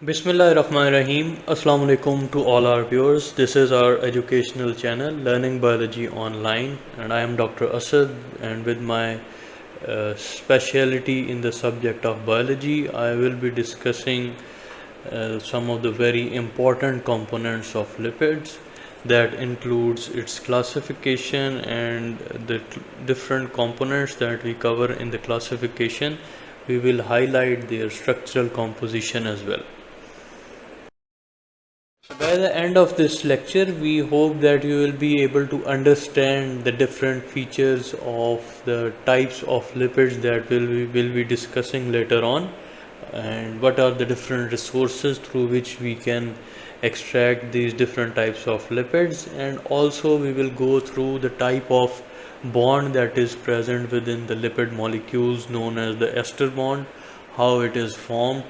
Bismillahirrahmanirrahim. Assalamu alaikum to all our viewers. This is our educational channel, Learning Biology Online, and I am Dr. Asad. And with my specialty in the subject of biology, I will be discussing some of the very important components of lipids. That includes its classification and the different components that we cover in the classification. We will highlight their structural composition as well. By the end of this lecture, we hope that you will be able to understand the different features of the types of lipids that we will be discussing later on, and what are the different resources through which we can extract these different types of lipids, and also we will go through the type of bond that is present within the lipid molecules known as the ester bond, how it is formed,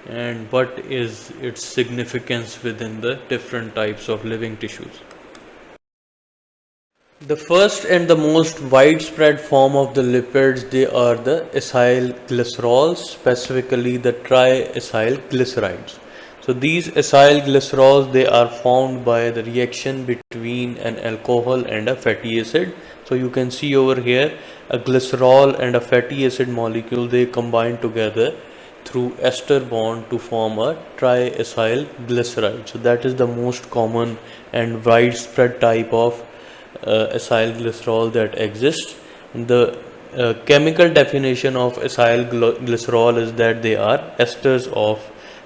and what is its significance within the different types of living tissues. The first and the most widespread form of the lipids, they are the acyl glycerols, specifically the triacyl glycerides. So these acyl glycerols, they are formed by the reaction between an alcohol and a fatty acid. So you can see over here a glycerol and a fatty acid molecule, they combine together through ester bond to form a triacyl glyceride. So that is the most common and widespread type of acyl glycerol that exists. The chemical definition of acyl glycerol is that they are esters of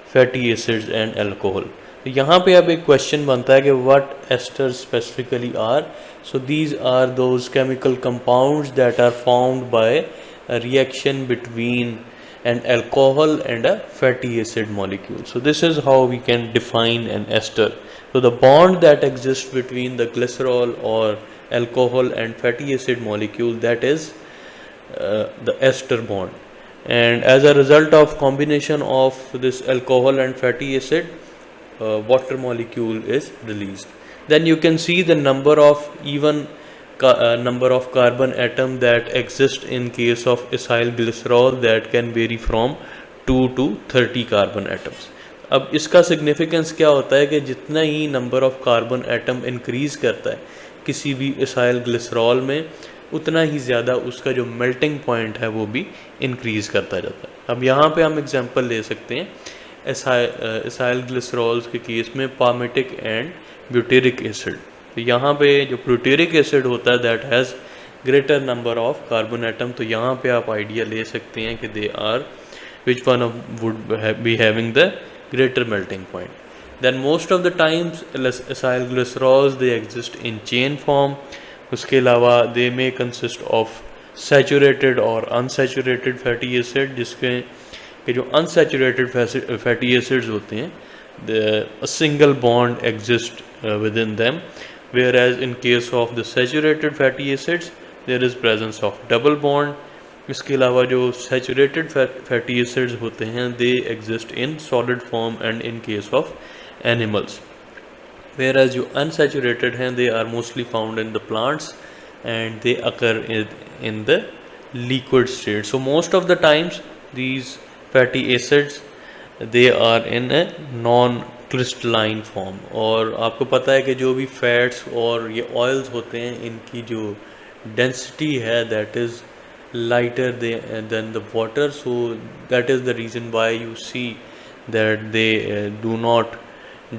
fatty acids and alcohol. तो यहाँ पे अब एक question बनता है कि what esters specifically are. So these are those chemical compounds that are formed by a reaction between an alcohol and a fatty acid molecule. So this is how we can define an ester. So the bond that exists between the glycerol or alcohol and fatty acid molecule, that is the ester bond. And as a result of combination of this alcohol and fatty acid, water molecule is released. Then you can see the number of number of carbon atom that exist in case of acyl glycerol, that can vary from 2 to 30 carbon atoms. अब इसका significance क्या होता है कि जितना ही number of carbon atom increase करता है किसी भी एसाइल ग्लिसरॉल में, उतना ही ज़्यादा उसका जो मेल्टिंग पॉइंट है वो भी इंक्रीज करता जाता है. अब यहाँ पे हम एग्जांपल ले सकते हैं एसाइल ग्लिसरॉल्स के केस में पामेटिक एंड ब्यूटेरिक एसिड. तो यहाँ पे जो ब्यूटेरिक एसिड होता है that has greater number of carbon atom. तो यहाँ पे आप आइडिया ले सकते हैं कि they are which one would be having the greater melting point. Then most of the times acyl glycerols, they exist in chain form. उसके अलावा they may consist of saturated or unsaturated fatty acid, जिसके कि जो unsaturated fatty acids होते हैं, a single bond exists within them, whereas in case of the saturated fatty acids there is presence of double bond. इसके अलावा जो saturated fatty acids होते हैं they exist in solid form and in case of animals, whereas जो unsaturated हैं they are mostly found in the plants and they occur in the liquid state. So most of the times these fatty acids they are in a non crystalline form. और आपको पता है कि जो भी fats और ये ऑयल्स होते हैं इनकी जो डेंसिटी है that is lighter than the water, so that is the reason why you see that they do not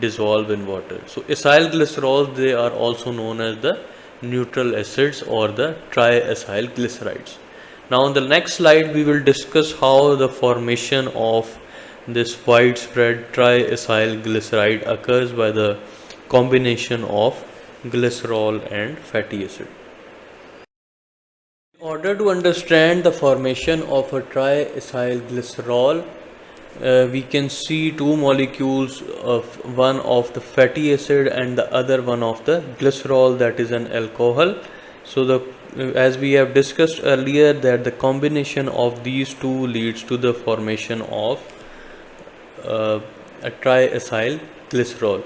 dissolve in water. So acyl glycerols, they are also known as the neutral acids or the triacyl glycerides. Now on the next slide we will discuss how the formation of this widespread triacyl glyceride occurs by the combination of glycerol and fatty acid. In order to understand the formation of a triacyl glycerol, we can see two molecules of one of the fatty acid and the other one of the glycerol, that is an alcohol. So as we have discussed earlier, that the combination of these two leads to the formation of a triacyl glycerol.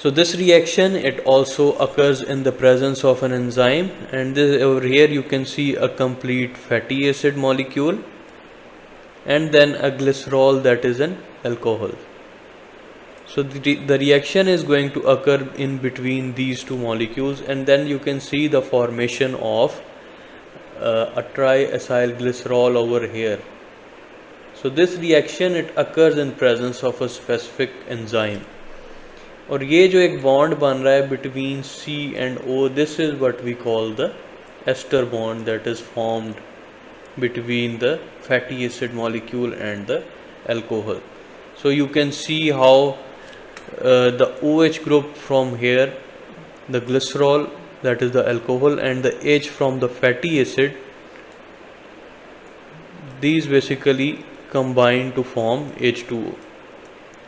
So this reaction, it also occurs in the presence of an enzyme, and this over here you can see a complete fatty acid molecule, and then a glycerol that is an alcohol. So the reaction is going to occur in between these two molecules, and then you can see the formation of a triacyl glycerol over here. So this reaction it occurs in presence of a specific enzyme. और ये जो एक bond बन रहा है between C and O, this is what we call the ester bond that is formed between the fatty acid molecule and the alcohol. So you can see how the OH group from here, the glycerol that is the alcohol, and the H from the fatty acid, these basically combine to form H2O.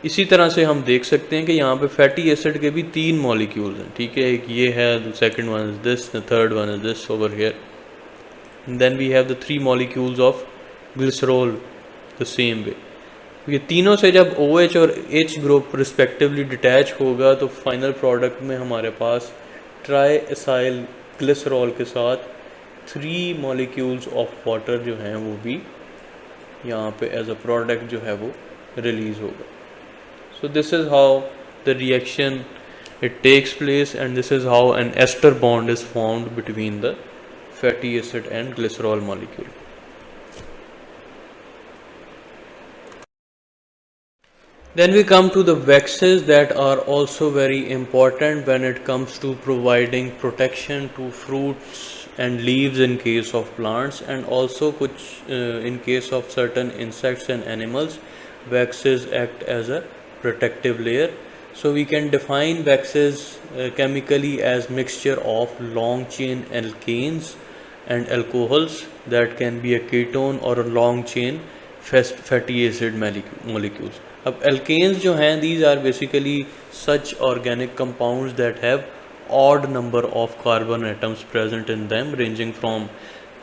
इसी तरह से हम देख सकते हैं कि यहाँ पे फैटी एसिड के भी 3 मॉलिक्यूल्स हैं, ठीक है. एक ये है, the second one is this, the third one is this over here, and then we have the 3 molecules of glycerol the same way. ये तीनों से जब OH और H ग्रुप रिस्पेक्टिवली डिटैच होगा तो फाइनल प्रोडक्ट में हमारे पास ट्राइएसाइल ग्लिसरॉल के साथ 3 मॉलिक्यूल्स ऑफ वाटर जो हैं वो भी यहाँ पे एज अ प्रोडक्ट जो है वो रिलीज़ होगा. So this is how the reaction it takes place, and this is how an ester bond is formed between the fatty acid and glycerol molecule. Then we come to the waxes that are also very important when it comes to providing protection to fruits and leaves in case of plants, and also in case of certain insects and animals, waxes act as a protective layer. So we can define waxes chemically as mixture of long chain alkanes and alcohols that can be a ketone or a long chain fatty acid molecules. अब alkanes जो हैं, these are basically such organic compounds that have odd number of carbon atoms present in them, ranging from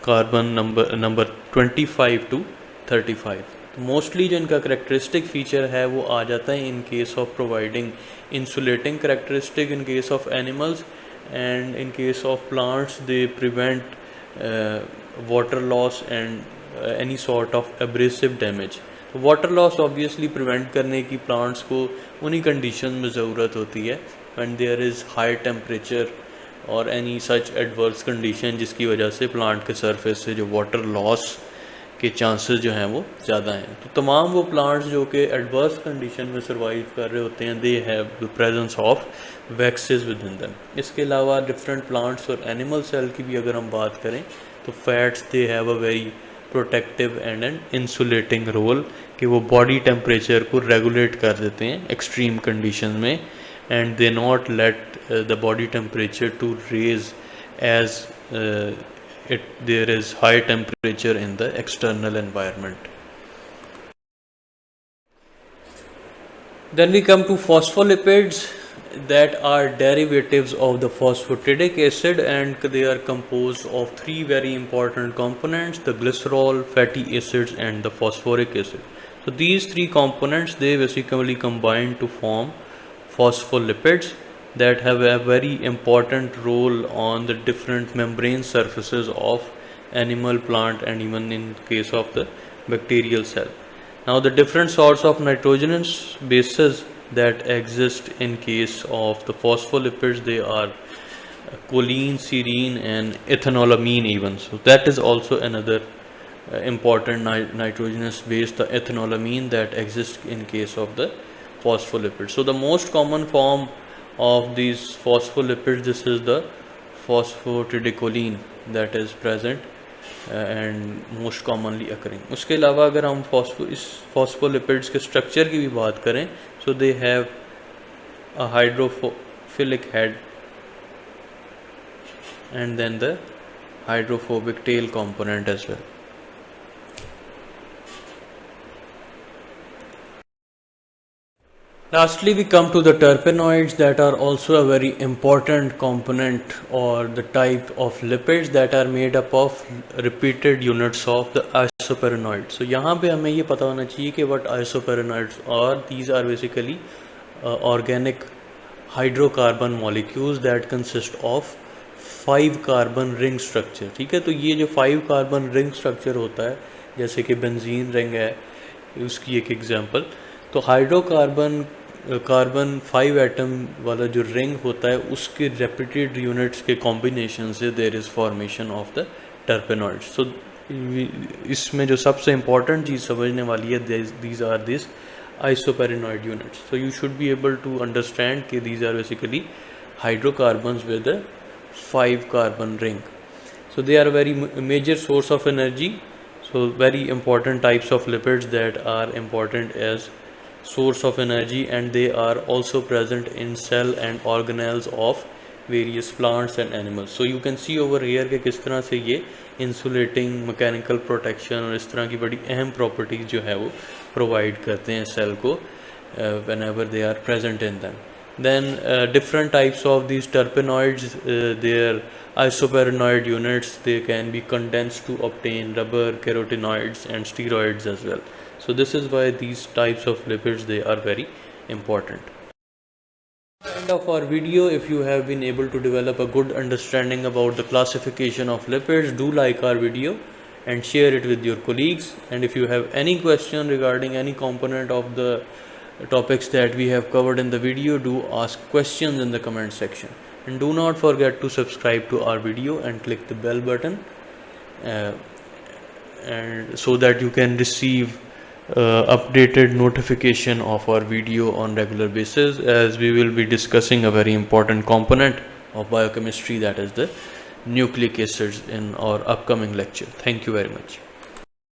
carbon number 25 to 35. Mostly जो इनका characteristic feature है वो आ जाता है इन case of providing insulating characteristic in case of animals, and in case of plants they prevent water loss and any sort of abrasive damage. तो water loss obviously prevent करने की plants को उन्हीं condition में ज़रूरत होती है when there is high temperature और एनी सच एडवर्स कंडीशन जिसकी वजह से प्लांट के सरफेस से जो वाटर लॉस के चांसेस जो हैं वो ज़्यादा हैं. तो तमाम वो प्लांट्स जो कि एडवर्स कंडीशन में सर्वाइव कर रहे होते हैं, they have the presence of waxes within them. इसके अलावा डिफरेंट प्लांट्स और एनिमल सेल की भी अगर हम बात करें तो fats they have a very protective and an insulating role, कि वो बॉडी टेम्परेचर को रेगुलेट कर देते हैं एक्सट्रीम कंडीशन में, and they not let the body temperature to raise as there is high temperature in the external environment. Then we come to phospholipids that are derivatives of the phosphatidic acid, and they are composed of 3 very important components: the glycerol, fatty acids and the phosphoric acid. So these 3 components, they basically combine to form phospholipids that have a very important role on the different membrane surfaces of animal, plant, and even in case of the bacterial cell. Now the different sorts of nitrogenous bases that exist in case of the phospholipids, they are choline, serine and ethanolamine even. So that is also another important nitrogenous base, the ethanolamine, that exists in case of the phospholipids. So the most common form of these phospholipids, this is the phosphatidicholine that is present and most commonly occurring. उसके अलावा अगर हम phospholipids के structure की भी बात करें, so they have a hydrophilic head and then the hydrophobic tail component as well. Lastly, we come to the terpenoids that are also a very important component or the type of lipids that are made up of repeated units of the isoperenoids. So यहाँ पे हमें ये पता होना चाहिए कि what isoperenoids are. These are basically organic hydrocarbon molecules that consist of 5 carbon ring structure. ठीक है, तो ये जो 5 carbon ring structure होता है, जैसे कि बेंजीन रिंग है उसकी एक एग्जांपल। तो हाइड्रोकार्बन कार्बन 5 एटम वाला जो रिंग होता है उसके रेपिटेड यूनिट्स के कॉम्बिनेशन से there is formation of the terpenoids. So इसमें जो सबसे इम्पॉर्टेंट चीज़ समझने वाली है, these are this isopyranid units. So you should be able to understand that these are basically hydrocarbons with a 5 carbon ring. So they are a very major source of energy. So very important types of lipids that are important as source of energy, and they are also present in cell and organelles of various plants and animals. So you can see over here कि किस तरह से ये insulating, mechanical protection और इस तरह की बड़ी अहम properties जो है वो provide करते हैं cell को whenever they are present in them. Then different types of these terpenoids, their isopyranid units, they can be condensed to obtain rubber, carotenoids and steroids as well. So this is why these types of lipids, they are very important. End of our video. If you have been able to develop a good understanding about the classification of lipids, do like our video and share it with your colleagues. And if you have any question regarding any component of the topics that we have covered in the video, do ask questions in the comment section. And do not forget to subscribe to our video and click the bell button and so that you can receive updated notification of our video on regular basis, as we will be discussing a very important component of biochemistry, that is the nucleic acids, in our upcoming lecture. Thank you very much.